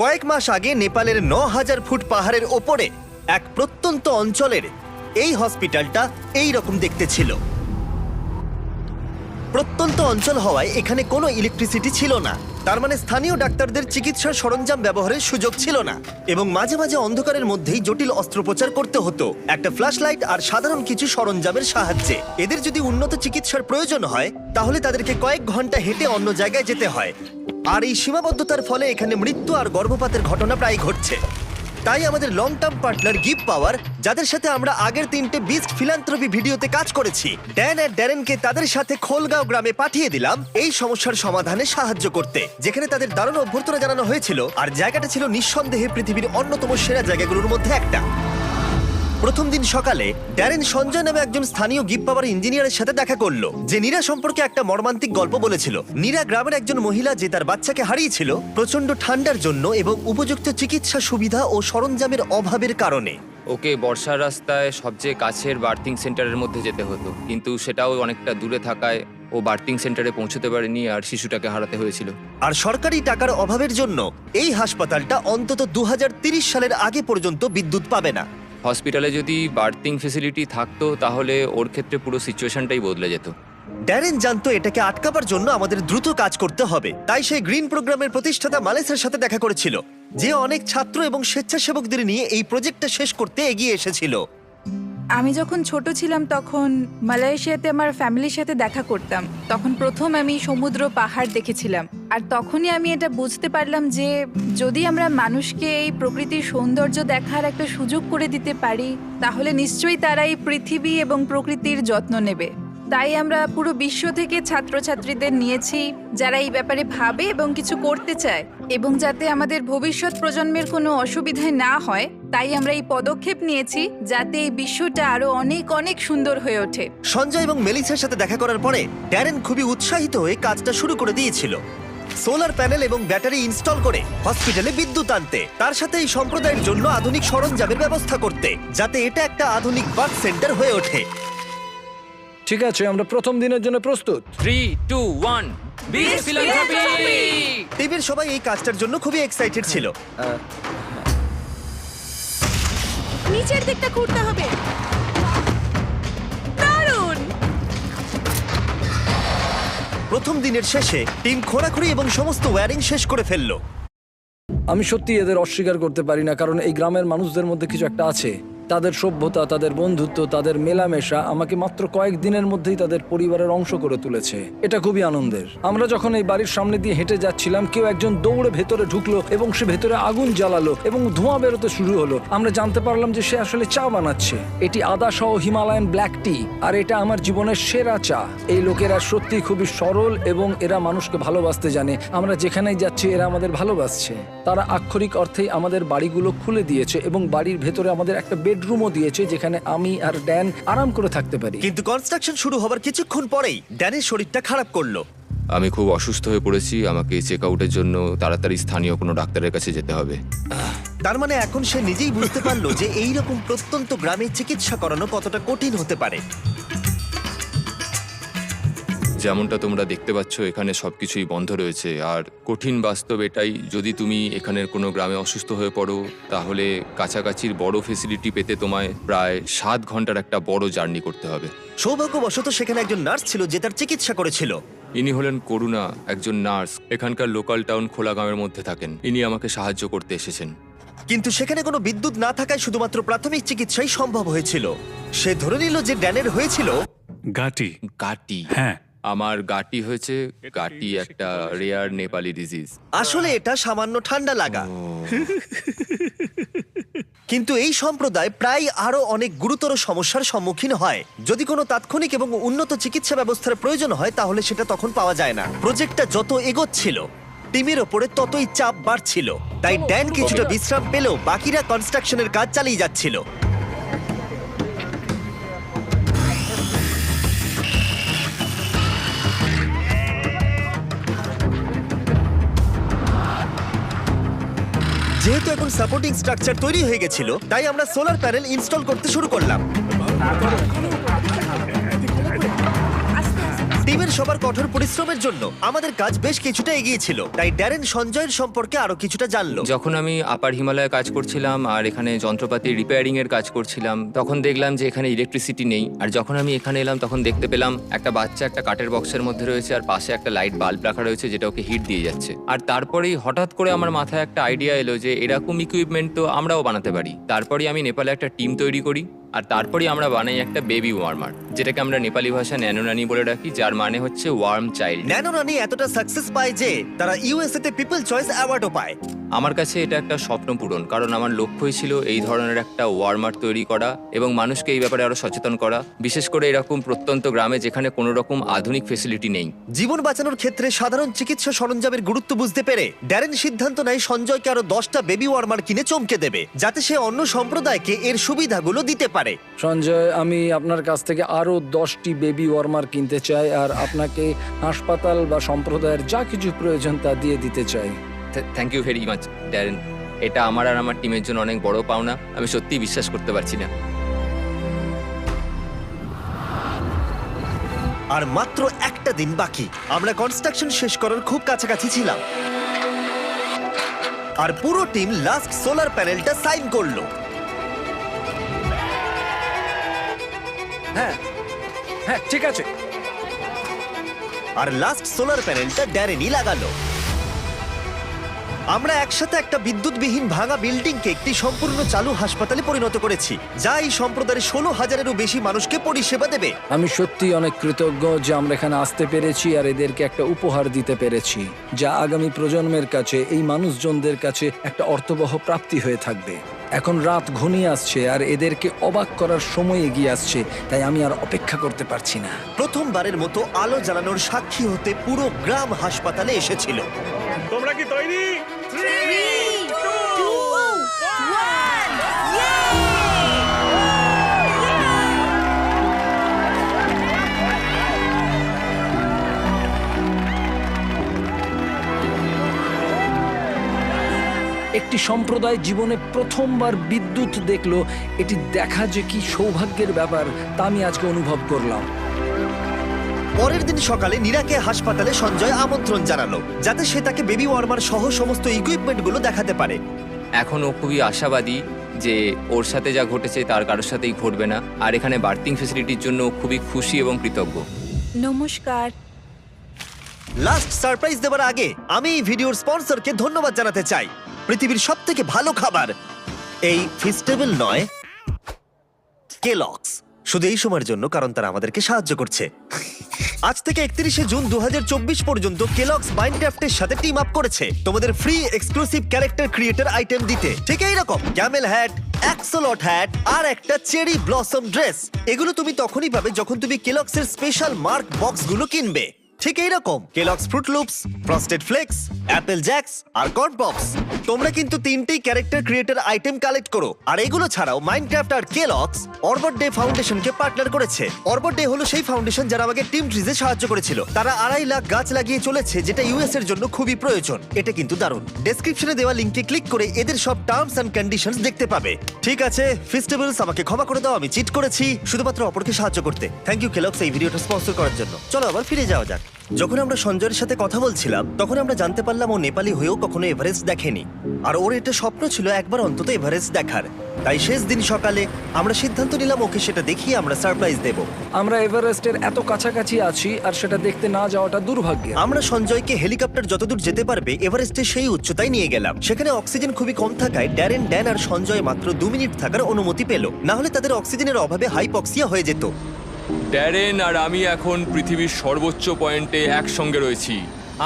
কয়েক মাস আগে নেপালের ৯,০০০ ফুট পাহাড়ের ওপরে এক প্রত্যন্ত অঞ্চলের এই হসপিটালটা এই রকম দেখতে ছিল। প্রত্যন্ত অঞ্চল হওয়ায় এখানে কোনো ইলেকট্রিসিটি ছিল না, তার মানে স্থানীয় ডাক্তারদের চিকিৎসার সরঞ্জাম ব্যবহারের সুযোগ ছিল না, এবং মাঝে মাঝে অন্ধকারের মধ্যেই জটিল অস্ত্রোপচার করতে হতো একটা ফ্ল্যাশ লাইট আর সাধারণ কিছু সরঞ্জামের সাহায্যে। এদের যদি উন্নত চিকিৎসার প্রয়োজন হয় তাহলে তাদেরকে কয়েক ঘন্টা হেঁটে অন্য জায়গায় যেতে হয়, আর এই সীমাবদ্ধতার ফলে এখানে মৃত্যু আর গর্ভপাতের ঘটনা প্রায় ঘটছে। তাই আমাদের লং টার্ম পার্টনার গিভ পাওয়ার, যাদের সাথে আমরা আগের 3টে বিস্ট ফিলান্থ্রপি ভিডিওতে কাজ করেছি, ড্যান আর ড্যারেনকে তাদের সাথে খোলগাঁও গ্রামে পাঠিয়ে দিলাম এই সমস্যার সমাধানে সাহায্য করতে, যেখানে তাদের দারুণ অভ্যর্থনা জানানো হয়েছিল। আর জায়গাটা ছিল নিঃসন্দেহে পৃথিবীর অন্যতম সেরা জায়গাগুলোর মধ্যে একটা। প্রথম দিন সকালে ড্যারেন সঞ্জয় নামে একজন স্থানীয় গিভ পাওয়ার ইঞ্জিনিয়ারের সাথে দেখা করলো, যে নীরা সম্পর্কে একটা মর্মান্তিক গল্প বলেছিল। নীরা গ্রামের একজন মহিলা যে তার বাচ্চাকে হারিয়েছিল প্রচন্ড ঠান্ডার জন্য এবং উপযুক্ত চিকিৎসা সুবিধা ও সরঞ্জামের অভাবের কারণে। ওকে বর্ষার রাস্তায় সবচেয়ে কাছের বার্থিং সেন্টারের মধ্যে যেতে হতো, কিন্তু সেটাও অনেকটা দূরে থাকায় ও বার্থিং সেন্টারে পৌঁছতে পারেনি আর শিশুটাকে হারাতে হয়েছিল। আর সরকারি টাকার অভাবের জন্য এই হাসপাতালটা অন্তত 2030 সালের আগে পর্যন্ত বিদ্যুৎ পাবে না। হসপিটালে যদি বার্থিং ফেসিলিটি থাকতো তাহলে ওর ক্ষেত্রে পুরো সিচুয়েশনটাই বদলে যেত। ড্যারেন জানতো এটাকে আটকাবার জন্য আমাদের দ্রুত কাজ করতে হবে, তাই সেই গ্রিন প্রোগ্রামের প্রতিষ্ঠাতা মালেসের সাথে দেখা করেছিল, যে অনেক ছাত্র এবং স্বেচ্ছাসেবকদের নিয়ে এই প্রজেক্টটা শেষ করতে এগিয়ে এসেছিল। আমি যখন ছোট ছিলাম তখন মালয়েশিয়াতে আমার ফ্যামিলির সাথে দেখা করতাম। তখন প্রথম আমি সমুদ্র পাহাড় দেখেছিলাম, আর তখনই আমি এটা বুঝতে পারলাম যে যদি আমরা মানুষকে এই প্রকৃতির সৌন্দর্য দেখার একটা সুযোগ করে দিতে পারি তাহলে নিশ্চয়ই তারা এই পৃথিবী এবং প্রকৃতির যত্ন নেবে। তাই আমরা পুরো বিশ্ব থেকে ছাত্রছাত্রীদের নিয়েছি যারা এই ব্যাপারে ভাবে এবং কিছু করতে চায়, এবং যাতে আমাদের ভবিষ্যৎ প্রজন্মের কোনো অসুবিধায় না হয় তাই আমরা এই পদক্ষেপ নিয়েছি যাতে এই বিশ্বটা আরো অনেক অনেক সুন্দর হয়ে ওঠে। সঞ্জয় এবং মেলিসার সাথে দেখা করার পরে ড্যারেন খুবই উৎসাহিত হয়ে কাজটা শুরু করে দিয়েছিল, সোলার প্যানেল এবং ব্যাটারি ইনস্টল করে হসপিটালে বিদ্যুৎ আনতে, তার সাথে এই সম্প্রদায়ের জন্য আধুনিক সরঞ্জামের ব্যবস্থা করতে, যাতে এটা একটা আধুনিক বার্থ সেন্টার হয়ে ওঠে। ঠিক আছে, আমরা প্রথম দিনের জন্য প্রস্তুত। 3, 2, 1 বিস্ট ফিলান্থ্রপি! টিমের সবাই এই কাজটার জন্য খুবই এক্সাইটেড ছিল। নিচের দিকটা ঘুরতে হবে। দারুণ! প্রথম দিনের শেষে টিম খোঁড়াখুড়ি এবং সমস্ত ওয়্যারিং শেষ করে ফেললো। আমি সত্যি এদের অস্বীকার করতে পারি না, কারণ এই গ্রামের মানুষদের মধ্যে কিছু একটা আছে। তাদের সভ্যতা, তাদের বন্ধুত্ব, তাদের মেলামেশা আমাকে মাত্র কয়েক দিনের মধ্যেই তাদের পরিবারের অংশ করে তুলেছে। এটা খুবই আনন্দের। আমরা যখন এই বাড়ির সামনে দিয়ে হেঁটে যাচ্ছিলাম, কেউ একজন দৌড়ে ভেতরে ঢুকলো এবং সে ভেতরে আগুন জ্বালালো এবং ধোঁয়া বেরোতে শুরু হলো। আমরা জানতে পারলাম যে সে আসলে চা বানাচ্ছে। এটি আদা সহ হিমালয়ান ব্ল্যাক টি, আর এটা আমার জীবনের সেরা চা। এই লোকেরা সত্যি খুবই সরল এবং এরা মানুষকে ভালোবাসতে জানে। আমরা যেখানেই যাচ্ছি এরা আমাদের ভালোবাসছে। তারা আক্ষরিক অর্থেই আমাদের বাড়িগুলো খুলে দিয়েছে এবং বাড়ির ভেতরে আমাদের একটা বেডরুমও দিয়েছে যেখানে আমি আর ড্যান আরাম করে থাকতে পারি। কিন্তু কনস্ট্রাকশন শুরু হবার কিছুক্ষণ পরেই ড্যানের শরীরটা খারাপ করলো। আমি খুব অসুস্থ হয়ে পড়েছি, আমাকে চেক আউটের জন্য তাড়াতাড়ি স্থানীয় কোনো ডাক্তারের কাছে যেতে হবে। তার মানে এখন সে নিজেই বুঝতে পারলো যে এইরকম প্রত্যন্ত গ্রামে চিকিৎসা করানো কতটা কঠিন হতে পারে। যেমনটা তোমরা দেখতে পাচ্ছ এখানে সবকিছুই বন্ধ রয়েছে, আর কঠিন বাস্তব এটাই, যদি তুমি এখানের কোনো গ্রামে অসুস্থ হয়ে পড়ো তাহলে কাছাকাছির বড় ফেসিলিটি পেতে তোমায় প্রায় 7 ঘন্টার একটা বড় জার্নি করতে হবে। সৌভাগ্যবশত সেখানে একজন নার্স ছিল যে তার চিকিৎসা করেছিল। ইনি হলেন করুণা, একজন নার্স, এখানকার লোকাল টাউন খোলাগাঁওয়ের মধ্যে থাকেন। ইনি আমাকে সাহায্য করতে এসেছেন। কিন্তু সেখানে কোনো বিদ্যুৎ না থাকায় শুধুমাত্র প্রাথমিক চিকিৎসাই সম্ভব হয়েছিল। সে ধরে নিল যে ড্যানের হয়েছিল গাটি। হ্যাঁ, আমার গাটি হয়েছে। গাটি একটা রেয়ার নেপালি ডিজিজ। আসলে এটা সামান্য ঠান্ডা লাগা। কিন্তু এই সম্প্রদায় প্রায় আরো অনেক গুরুতর সমস্যার সম্মুখীন হয়। যদি কোনো তাৎক্ষণিক এবং উন্নত চিকিৎসা ব্যবস্থার প্রয়োজন হয় তাহলে সেটা তখন পাওয়া যায় না। প্রজেক্টটা যত এগোচ্ছিল টিমের ওপরে ততই চাপ বাড়ছিল, তাই ড্যান কিছুটা বিশ্রাম পেলেও বাকিরা কনস্ট্রাকশনের কাজ চালিয়ে যাচ্ছিল। যেহেতু এখন সাপোর্টিং স্ট্রাকচার তৈরি হয়ে গেছিল, তাই আমরা সোলার প্যানেল ইনস্টল করতে শুরু করলাম। টিমের সবার কঠোর পরিশ্রমের জন্য আমাদের কাজ বেশ কিছুটা এগিয়েছিল, তাই ড্যারেন সঞ্জয়ের সম্পর্কে আরো কিছুটা জানলো। যখন আমি আপার হিমালয়ে কাজ করছিলাম আর এখানে যন্ত্রপাতি রিপেয়ারিং এর কাজ করছিলাম, তখন দেখলাম যে এখানে ইলেকট্রিসিটি নেই। আর যখন আমি এখানে এলাম তখন দেখতে পেলাম একটা বাচ্চা একটা কাঠের বক্সের মধ্যে রয়েছে আর পাশে একটা লাইট বাল্ব রাখা রয়েছে যেটা ওকে হিট দিয়ে যাচ্ছে। আর তারপরেই হঠাৎ করে আমার মাথায় একটা আইডিয়া এলো যে এরকম ইকুইপমেন্ট তো আমরাও বানাতে পারি। তারপরে আমি নেপালে একটা টিম তৈরি করি আর তারপরেই আমরা বানাই একটা বেবি ওয়ার্মার, যেটাকে আমরা নেপালি ভাষা ন্যানোনানি বলে রাখি, যার মানে হচ্ছে ওয়ার্ম চাইল্ড। ন্যানো রানি এতটা সাকসেস পায় যে তারা ইউএসএ তে পিপল চয়েস অ্যাওয়ার্ডও পায়। আমার কাছে এটা একটা স্বপ্ন পূরণ, কারণ আমার লক্ষ্যই ছিল এই ধরনের একটা ওয়ার্মার তৈরি করা এবং মানুষকে এই ব্যাপারে আরো সচেতন করা, বিশেষ করে এরকম প্রত্যন্ত গ্রামে যেখানে কোনো রকম আধুনিক ফেসিলিটি নেই। জীবন বাঁচানোর ক্ষেত্রে সাধারণ চিকিৎসা সরঞ্জামের গুরুত্ব বুঝতে পেরে ড্যারেন সিদ্ধান্ত নেয় সঞ্জয়কে আরো 10টা বেবি ওয়ার্মার কিনে চমকে দেবে, যাতে সে অন্য সম্প্রদায়কে এর সুবিধাগুলো দিতে পারে। সঞ্জয়, আমি আপনার কাছ থেকে আরো 10টি বেবি ওয়ার্মার কিনতে চাই আর আপনাকে হাসপাতাল বা সম্প্রদায়ের যা কিছু প্রয়োজন তা দিয়ে দিতে চাই। Thank you very much Darren, এটা আমার আর আমার টিমের জন্য অনেক বড় পাওনা। আমি সত্যিই বিশ্বাস করতে পারছি না। আর মাত্র একটা দিন বাকি, আমরা কনস্ট্রাকশন শেষ করার খুব কাছাকাছি ছিলাম আর পুরো টিম লাস্ট সোলার প্যানেলটা সাইন করলো। হ্যাঁ হ্যাঁ, ঠিক আছে। আর লাস্ট সোলার প্যানেলটা ড্যারেনই লাগালো। আমরা একসাথে একটা বিদ্যুৎবিহীন ভাঙা বিল্ডিংকে একটি সম্পূর্ণ চালু হাসপাতালে পরিণত করেছি, যা এই সম্প্রদায়ের 16,000-এরও বেশি মানুষকে পরিষেবা দেবে। আমি সত্যি অনেক কৃতজ্ঞ যে আমরা এখানে আসতে পেরেছি আর এদেরকে একটা উপহার দিতে পেরেছি, যা আগামী প্রজন্মের কাছে, এই মানুষজনদের কাছে একটা অর্থবহ প্রাপ্তি হয়ে থাকবে। এখন রাত ঘনিয়ে আসছে আর এদেরকে অবাক করার সময় এগিয়ে আসছে, তাই আমি আর অপেক্ষা করতে পারছি না। প্রথমবারের মতো আলো জ্বালানোর সাক্ষী হতে পুরো গ্রাম হাসপাতালে এসেছিল। তোমরা কি তৈরি? একটি সম্প্রদায় জীবনে প্রথমবার বিদ্যুৎ দেখলো, এটি দেখা যে কি সৌভাগ্যের ব্যাপার তা আমি আজকে অনুভব করলাম। পরের দিন সকালে নীরাকে হাসপাতালে সঞ্জয় আমন্ত্রণ জানালো, যাতে সে তাকে বেবি ওয়ার্মার সহ সমস্ত ইকুইপমেন্টগুলো দেখাতে পারে। এখন ও খুবই আশাবাদী যে ওর সাথে যা ঘটেছে তার কারোর সাথেই ঘটবে না, আর এখানে বার্থিং ফেসিলিটির জন্য ও খুবই খুশি এবং কৃতজ্ঞ। নমস্কার। লাস্ট সারপ্রাইজ দেওয়ার আগে আমি এই ভিডিওর স্পন্সরকে ধন্যবাদ জানাতে চাই। পৃথিবীর সবথেকে ভালো খাবার এই ফিস্টেবল নয়, কেলগস, শুধু এই সময়ের জন্য, কারণ তারা আমাদেরকে সাহায্য করছে। আজ থেকে 31শে জুন 2024 পর্যন্ত কেলগস মাইনক্রাফটের সাথে টিম আপ করেছে তোমাদের free exclusive character creator item দিতে। ঠিক এইরকম ক্যামেল হ্যাট, অ্যাক্সলট হ্যাট আর একটা চেরি ব্লসম ড্রেস। এগুলো তুমি তখনই পাবে যখন তুমি কেলগসের স্পেশাল মার্ক বক্সগুলো কিনবে। ঠিক এইরকম Kellogg's Froot Loops, Frosted Flakes, Apple Jacks আর কর্ন পপস। তোমরা কিন্তু তিনটেই ক্যারেক্টার ক্রিয়েটর আইটেম কালেক্ট করো। আর এগুলো ছাড়াও মাইনক্রাফট আর কেলগস অরবট ডে ফাউন্ডেশনকে পার্টনার করেছে। অরবট ডে হলো সেই ফাউন্ডেশন যারা আমাকে টিম ট্রিজে সাহায্য করেছিল। তারা 2.5 লাখ গাছ লাগিয়ে চলেছে, যেটা ইউএস এর জন্য খুবই প্রয়োজন। এটা কিন্তু দারুণ। ডেসক্রিপশনে দেওয়া লিংকে ক্লিক করে এদের সব টার্মস এন্ড কন্ডিশনস দেখতে পাবে। ঠিক আছে ফেস্টিভ্যালস, আমাকে ক্ষমা করে দাও, আমি চিট করেছি শুধুমাত্র অপরকে সাহায্য করতে। থ্যাংক ইউ কেলগস এই ভিডিওটা স্পন্সর করার জন্য। চলো আবার ফিরে যাওয়া যাক। যখন আমরা সঞ্জয়ের সাথে কথা বলছিলাম তখন আমরা জানতে পারলাম ও নেপালি হয়েও কখনো এভারেস্ট দেখেনি, আর ওর এটা স্বপ্ন ছিল একবার অন্তত এভারেস্ট দেখার। তাই শেষ দিন সকালে আমরা সিদ্ধান্ত নিলাম ওকে সেটা দেখিয়ে আমরা সারপ্রাইজ দেব। আমরা এভারেস্টের এত কাছাকাছি আছি আর সেটা দেখতে না যাওয়াটা দুর্ভাগ্য। আমরা সঞ্জয়কে হেলিকপ্টার যতদূর যেতে পারবে এভারেস্টের সেই উচ্চতায় নিয়ে গেলাম। সেখানে অক্সিজেন খুবই কম থাকায় ড্যান আর সঞ্জয় মাত্র 2 মিনিট থাকার অনুমতি পেল, না হলে তাদের অক্সিজেনের অভাবে হাইপক্সিয়া হয়ে যেত। ড্যারেন আর আমি এখন পৃথিবীর সর্বোচ্চ পয়েন্টে একসঙ্গে রয়েছি।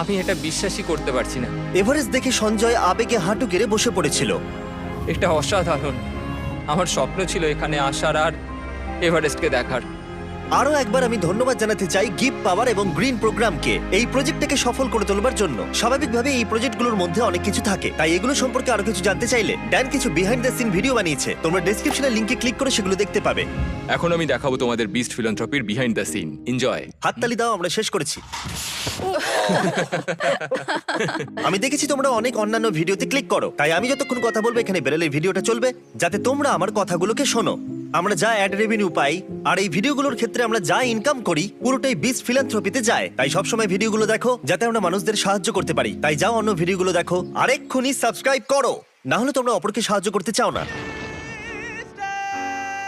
আমি এটা বিশ্বাসই করতে পারছি না। এভারেস্ট দেখে সঞ্জয় আবেগে হাঁটু গেড়ে বসে পড়েছিল। এটা অসাধারণ। আমার স্বপ্ন ছিল এখানে আসার আর এভারেস্টকে দেখার। আরো একবার আমি ধন্যবাদ জানাতে চাই গিফট পাওয়ার এবং গ্রিন প্রোগ্রামকে এই প্রজেক্টটাকে সফল করে তোলবার জন্য। স্বাভাবিকভাবে এই প্রজেক্টগুলোর মধ্যে অনেক কিছু থাকে, তাই এগুলো সম্পর্কে আরো কিছু জানতে চাইলে ড্যান কিছু বিহাইন্ড দ্য সিন ভিডিও বানিয়েছে। তোমরা ডেসক্রিপশনের লিংকে ক্লিক করে সেগুলো দেখতে পাবে। এখন আমি দেখাবো তোমাদের বিস্ট ফিলান্থ্রপির বিহাইন্ড দ্য সিন। এনজয়। হাততালি দাও, আমরা শেষ করেছি। আমি দেখেছি তোমরা অনেক অন্যান্য ভিডিওতে ক্লিক করো, তাই আমি যতক্ষণ কথা বলবো এখানে বেরোলে ভিডিওটা চলবে, যাতে তোমরা আমার কথাগুলোকে শোনো। আমরা যা অ্যাড রেভিনিউ পাই আর এই ভিডিওগুলোর ক্ষেত্রে আমরা যা ইনকাম করি পুরোটাই বিচ ফিলান্থ্রপিতে যায়। তাই সবসময় ভিডিওগুলো দেখো যাতে আমরা মানুষদের সাহায্য করতে পারি। তাই যাও অন্য ভিডিওগুলো দেখো আর এক্ষুনি সাবস্ক্রাইব করো, না হলে তোমরা অপরকে সাহায্য করতে চাও না।